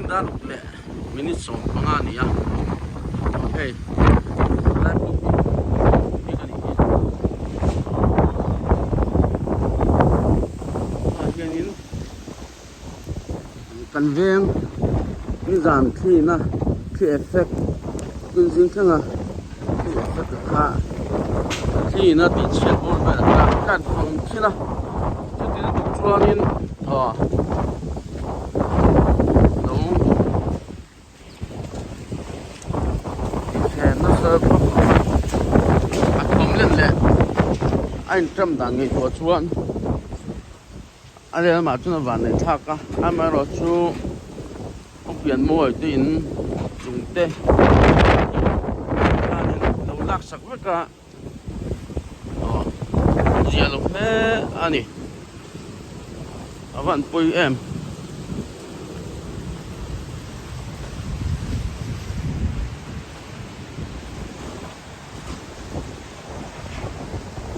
dar le minute som panga ni ya okay lai pu ni ka ni hian in kan veng ni zan thi na thi effect kun jing thanga thi effect kha thi na ti chen bol ba ka kan phong thi na chu ti tu chuan in anh trăm đàn người của chuan anh em mà chúng nó vào này thắc á anh mà rồi chú ông biển mồi tin dùng tê đầu lắc sắc với cả giờ lúc thế anh đi vẫn bơi em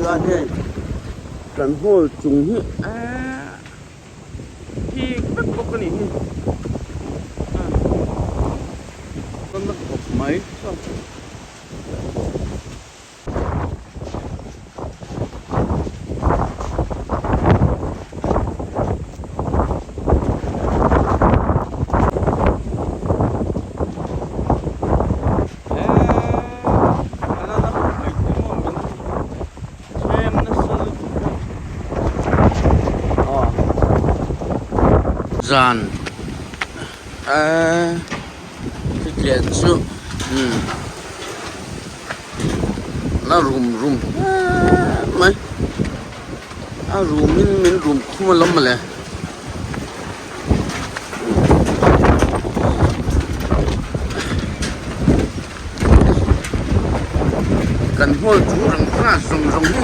là thế cần hồ trùng hi thì bắt bóc cái này con bắt bóc máy sao dàn cái chuyện su nó rùm mấy rùm mình rùm không mà lắm mà lẽ cần hôi chú rằng ra rùng đi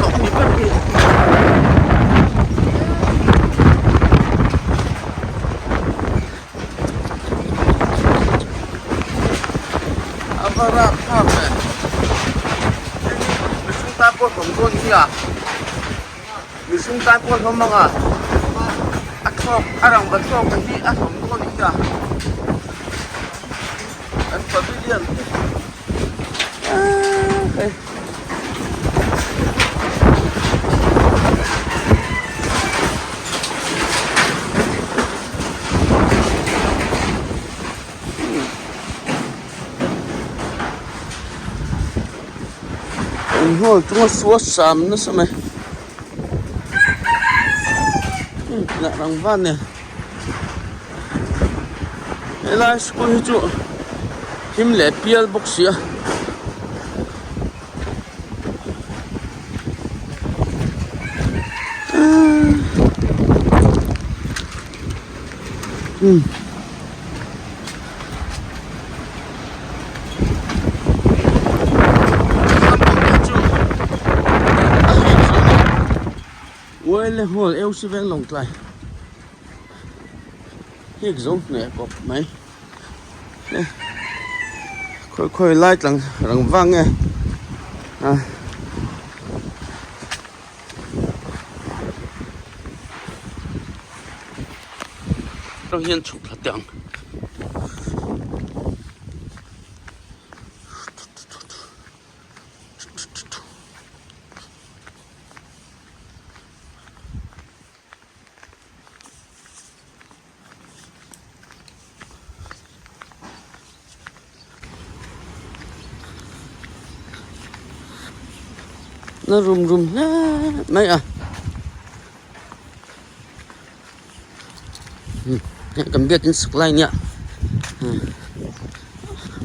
cộng đi bắt đi ra tháp này mình xuống tay qua phòng con gì à mình xuống tay qua không mang à không rằng vẫn không cái gì phòng con gì à anh phải đi liền thôi chúng nó suốt sầm nó sao mày lại bằng văn nè đây là school chú him lệ pial box ya lên hồ eo xí ven lồng lại hiếc giống nè cọp máy khơi lại rằng vang nghe đâu hiên chụp là tiếng nó rùm mấy à cầm biết đến sực lại nhỉ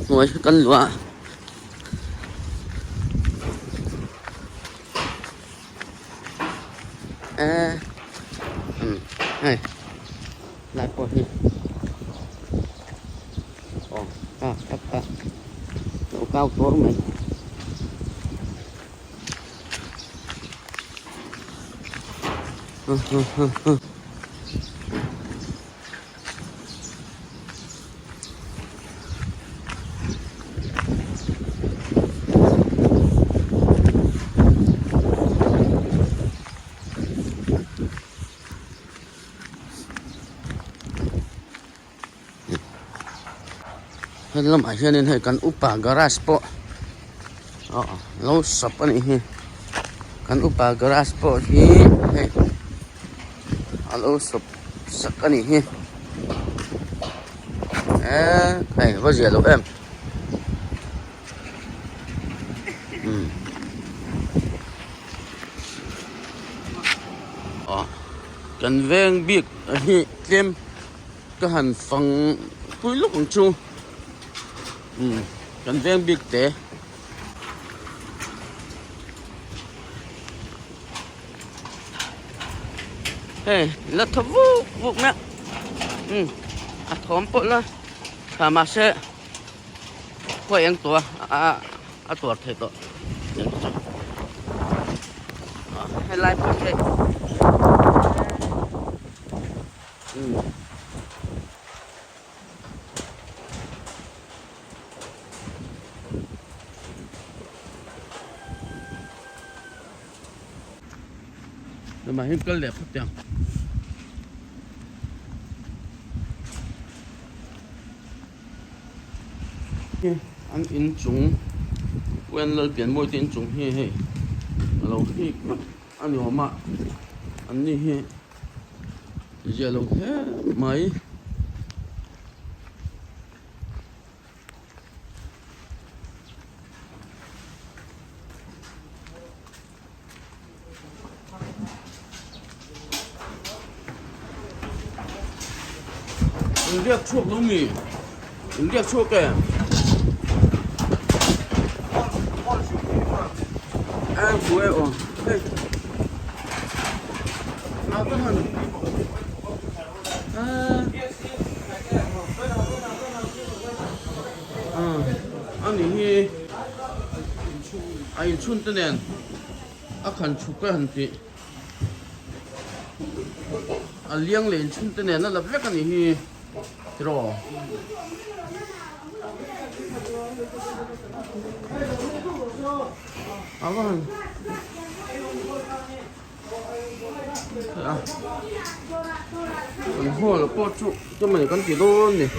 ngồi cân lúa này lại qua đi độ cao số mấy lam a hianin hei kan upa garage po lo sap ani hi kan upa garage po hi hei alo sap sak ani hi hei có gì đâu em cần ven biết hi kem cái hành phần cuối lúc còn chung cần ven biết té hey là thấu vụ mẹ thóm bộ là thà mà sẽ quay anh tua tua thế to hay lại bộ thế mà hình cái đẹp phát triển anh in chúng quen là biến môi tiếng chúng he he lâu khi anh hiểu mà anh đi he giờ lâu thế mấy liếc chuột lông mì liếc chuột kìa em của em đây nào cái hòn anh đi anh chun tên đèn khăn chụp cái hòn gì liang lên chun tên đèn nó là vẽ cái này rồi vâng còn hoa là bao trụ cho mình con chỉ đôn này